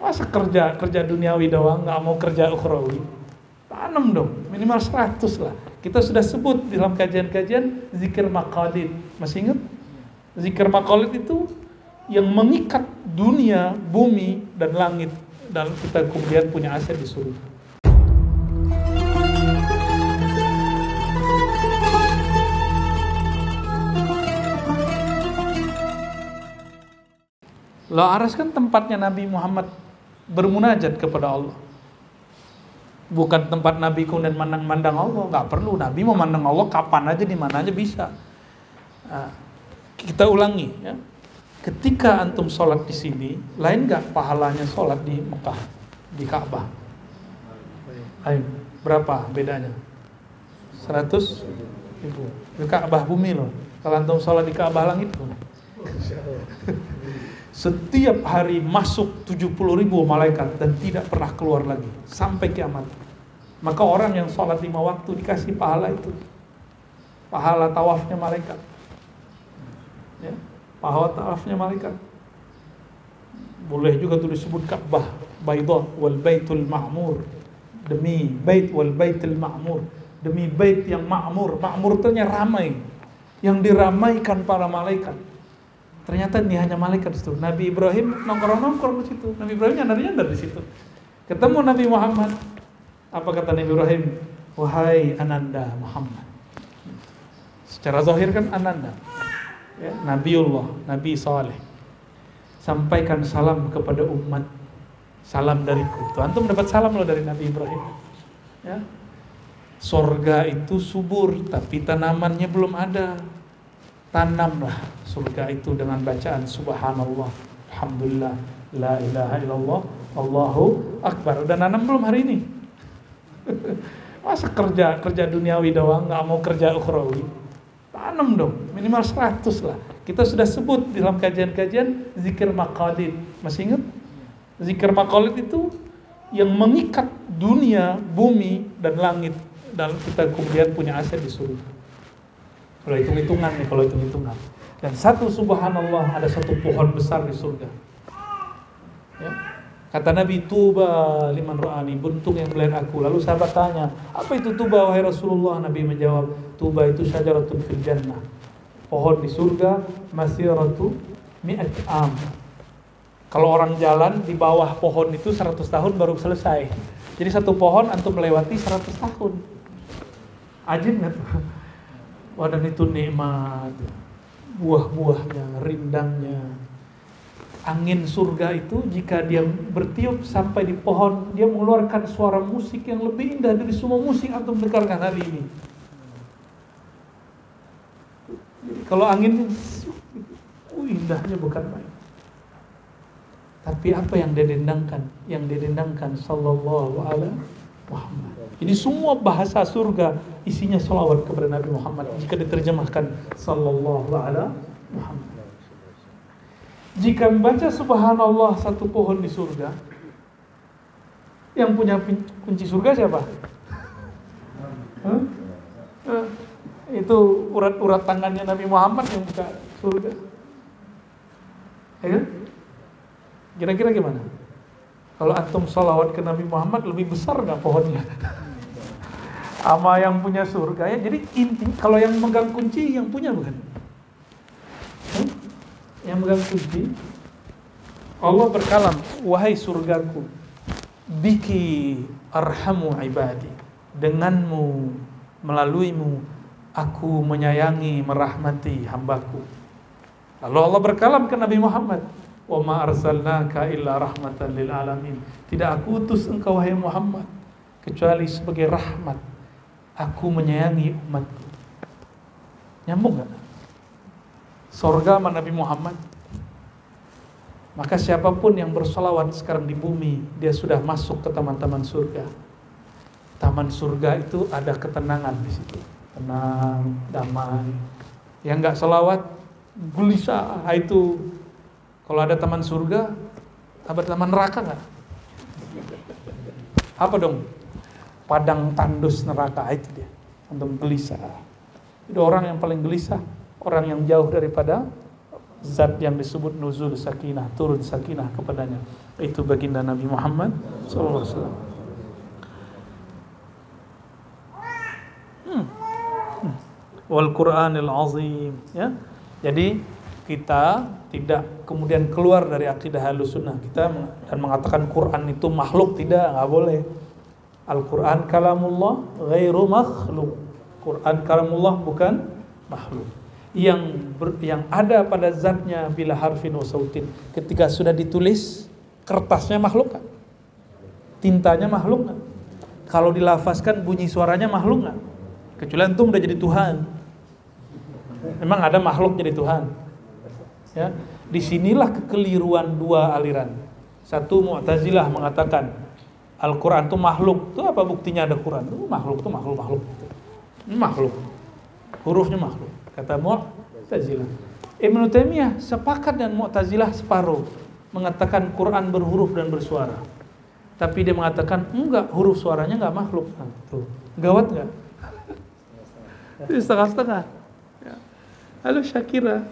Masa kerja duniawi doang, nggak mau kerja ukhrawi? Tanam dong, minimal 100 lah. Kita sudah sebut dalam kajian-kajian zikir maqalid. Masih ingat? Zikir maqalid itu yang mengikat dunia, bumi, dan langit. Dan kita kemudian punya aset di surga. Loh, Aras kan tempatnya Nabi Muhammad bermunajat kepada Allah. Bukan tempat Nabi kemudian mandang Allah. Gak perlu, Nabi mau mandang Allah kapan aja, di mana aja bisa. Nah, kita ulangi ya. Ketika antum sholat di sini, lain gak pahalanya sholat di Mekah, di Ka'bah? Ayo, berapa bedanya? 100.000. Di Ka'bah bumi loh. Kalau antum sholat di Ka'bah langit loh. Setiap hari masuk 70.000 malaikat dan tidak pernah keluar lagi sampai kiamat. Maka orang yang sholat 5 waktu dikasih pahala itu, pahala tawafnya malaikat ya, pahala tawafnya malaikat. Boleh juga tuh disebut Ka'bah Baydah wal Baitul Ma'mur, demi bait wal Baitul Ma'mur, demi bait yang ma'mur. Ma'mur ternyata ramai, yang diramaikan para malaikat. Ternyata ini hanya malaikat itu. Nabi Ibrahim nongkrong di situ. Nabi Ibrahim nyandar di situ. Ketemu Nabi Muhammad. Apa kata Nabi Ibrahim? Wahai Ananda Muhammad. Secara zahir kan Ananda. Ya, Nabiullah, Nabi Saleh. Sampaikan salam kepada umat. Salam dariku. Tuh, antum dapat salam loh dari Nabi Ibrahim. Ya. Surga itu subur, tapi tanamannya belum ada. Tanamlah surga itu dengan bacaan subhanallah, alhamdulillah, la ilaha illallah, Allahu akbar. Udah nanam belum hari ini? Masa kerja duniawi doang, nggak mau kerja ukhrawi? Tanam dong, minimal 100 lah. Kita sudah sebut dalam kajian-kajian zikir maqalid. Masih ingat? Zikir maqalid itu yang mengikat dunia, bumi, dan langit. Dan kita kemudian punya aset di surga. Kalau hitung-hitungan. Dan satu subhanallah, ada satu pohon besar di surga. Ya. Kata Nabi, tuba liman ra'ani, buntung yang melihat aku. Lalu sahabat tanya, apa itu tuba wahai Rasulullah? Nabi menjawab, tuba itu syajaratun fil jannah, pohon di surga, masiratu mi'at am. Kalau orang jalan di bawah pohon itu 100 tahun baru selesai. Jadi satu pohon antum melewati 100 tahun. Ajib nggak tuh? Wah, dan itu nikmat, buah-buahnya, rindangnya. Angin surga itu jika dia bertiup sampai di pohon, dia mengeluarkan suara musik yang lebih indah dari semua musik antum dengarkan hari ini. Jadi kalau angin indahnya bukan main. Tapi apa yang dia dendangkan? Yang dia dendangkan sallallahu alaihi Muhammad. Jadi semua bahasa surga isinya salawat kepada Nabi Muhammad jika diterjemahkan sallallahu alaihi Muhammad. Jika membaca subhanallah satu pohon di surga, yang punya kunci surga siapa? Itu urat-urat tangannya Nabi Muhammad yang buka surga. Ya? Kira-kira gimana? Kalau antum salawat ke Nabi Muhammad, lebih besar gak pohonnya? Sama yang punya surga ya. Jadi inti, kalau yang megang kunci yang punya bukan? Yang megang kunci, Allah berkalam, wahai surgaku, biki arhamu ibadi, denganmu, melaluimu, aku menyayangi, merahmati hambaku. Lalu Allah berkalam ke Nabi Muhammad, wa ma arsalnaka illa rahmatan lil alamin. Tidak aku utus engkau wahai Muhammad kecuali sebagai rahmat. Aku menyayangi umatku. Nyambung gak? Surga sama Nabi Muhammad. Maka siapapun yang bersolawat sekarang di bumi, dia sudah masuk ke taman-taman surga. Taman surga itu ada ketenangan di situ, tenang, damai. Yang nggak solawat, gelisah. Itu kalau ada taman surga, ada taman neraka nggak? Apa dong? Padang tandus neraka, itu dia. Antum gelisah. Itu orang yang paling gelisah, orang yang jauh daripada zat yang disebut nuzul sakinah, turun sakinah kepadanya. Itu baginda Nabi Muhammad SAW. Wal Qur'anil azim, ya. Jadi kita tidak kemudian keluar dari akidah Ahlussunnah kita dan mengatakan Quran itu makhluk, nggak boleh. Al-Quran kalamullah ghairu makhluk. Quran kalamullah bukan makhluk. Yang ada pada zatnya bila harfin wa sautin. Ketika sudah ditulis, kertasnya makhluk nggak? Tintanya makhluk nggak? Kalau dilafazkan bunyi suaranya makhluk nggak? Kecuali antum udah jadi Tuhan. Memang ada makhluk jadi Tuhan. Ya, disinilah kekeliruan dua aliran. Satu Mu'tazilah mengatakan Al-Quran itu makhluk. Itu apa buktinya ada Quran? Itu makhluk, itu makhluk. Makhluk. Hurufnya makhluk. Kata Mu'tazilah. Ibnu Taimiyah sepakat dan Mu'tazilah separuh, mengatakan Quran berhuruf dan bersuara. Tapi dia mengatakan enggak, huruf suaranya enggak makhluk. Nah, tuh. Gawat enggak? Itu setengah-setengah. Ya. Halo Syakira.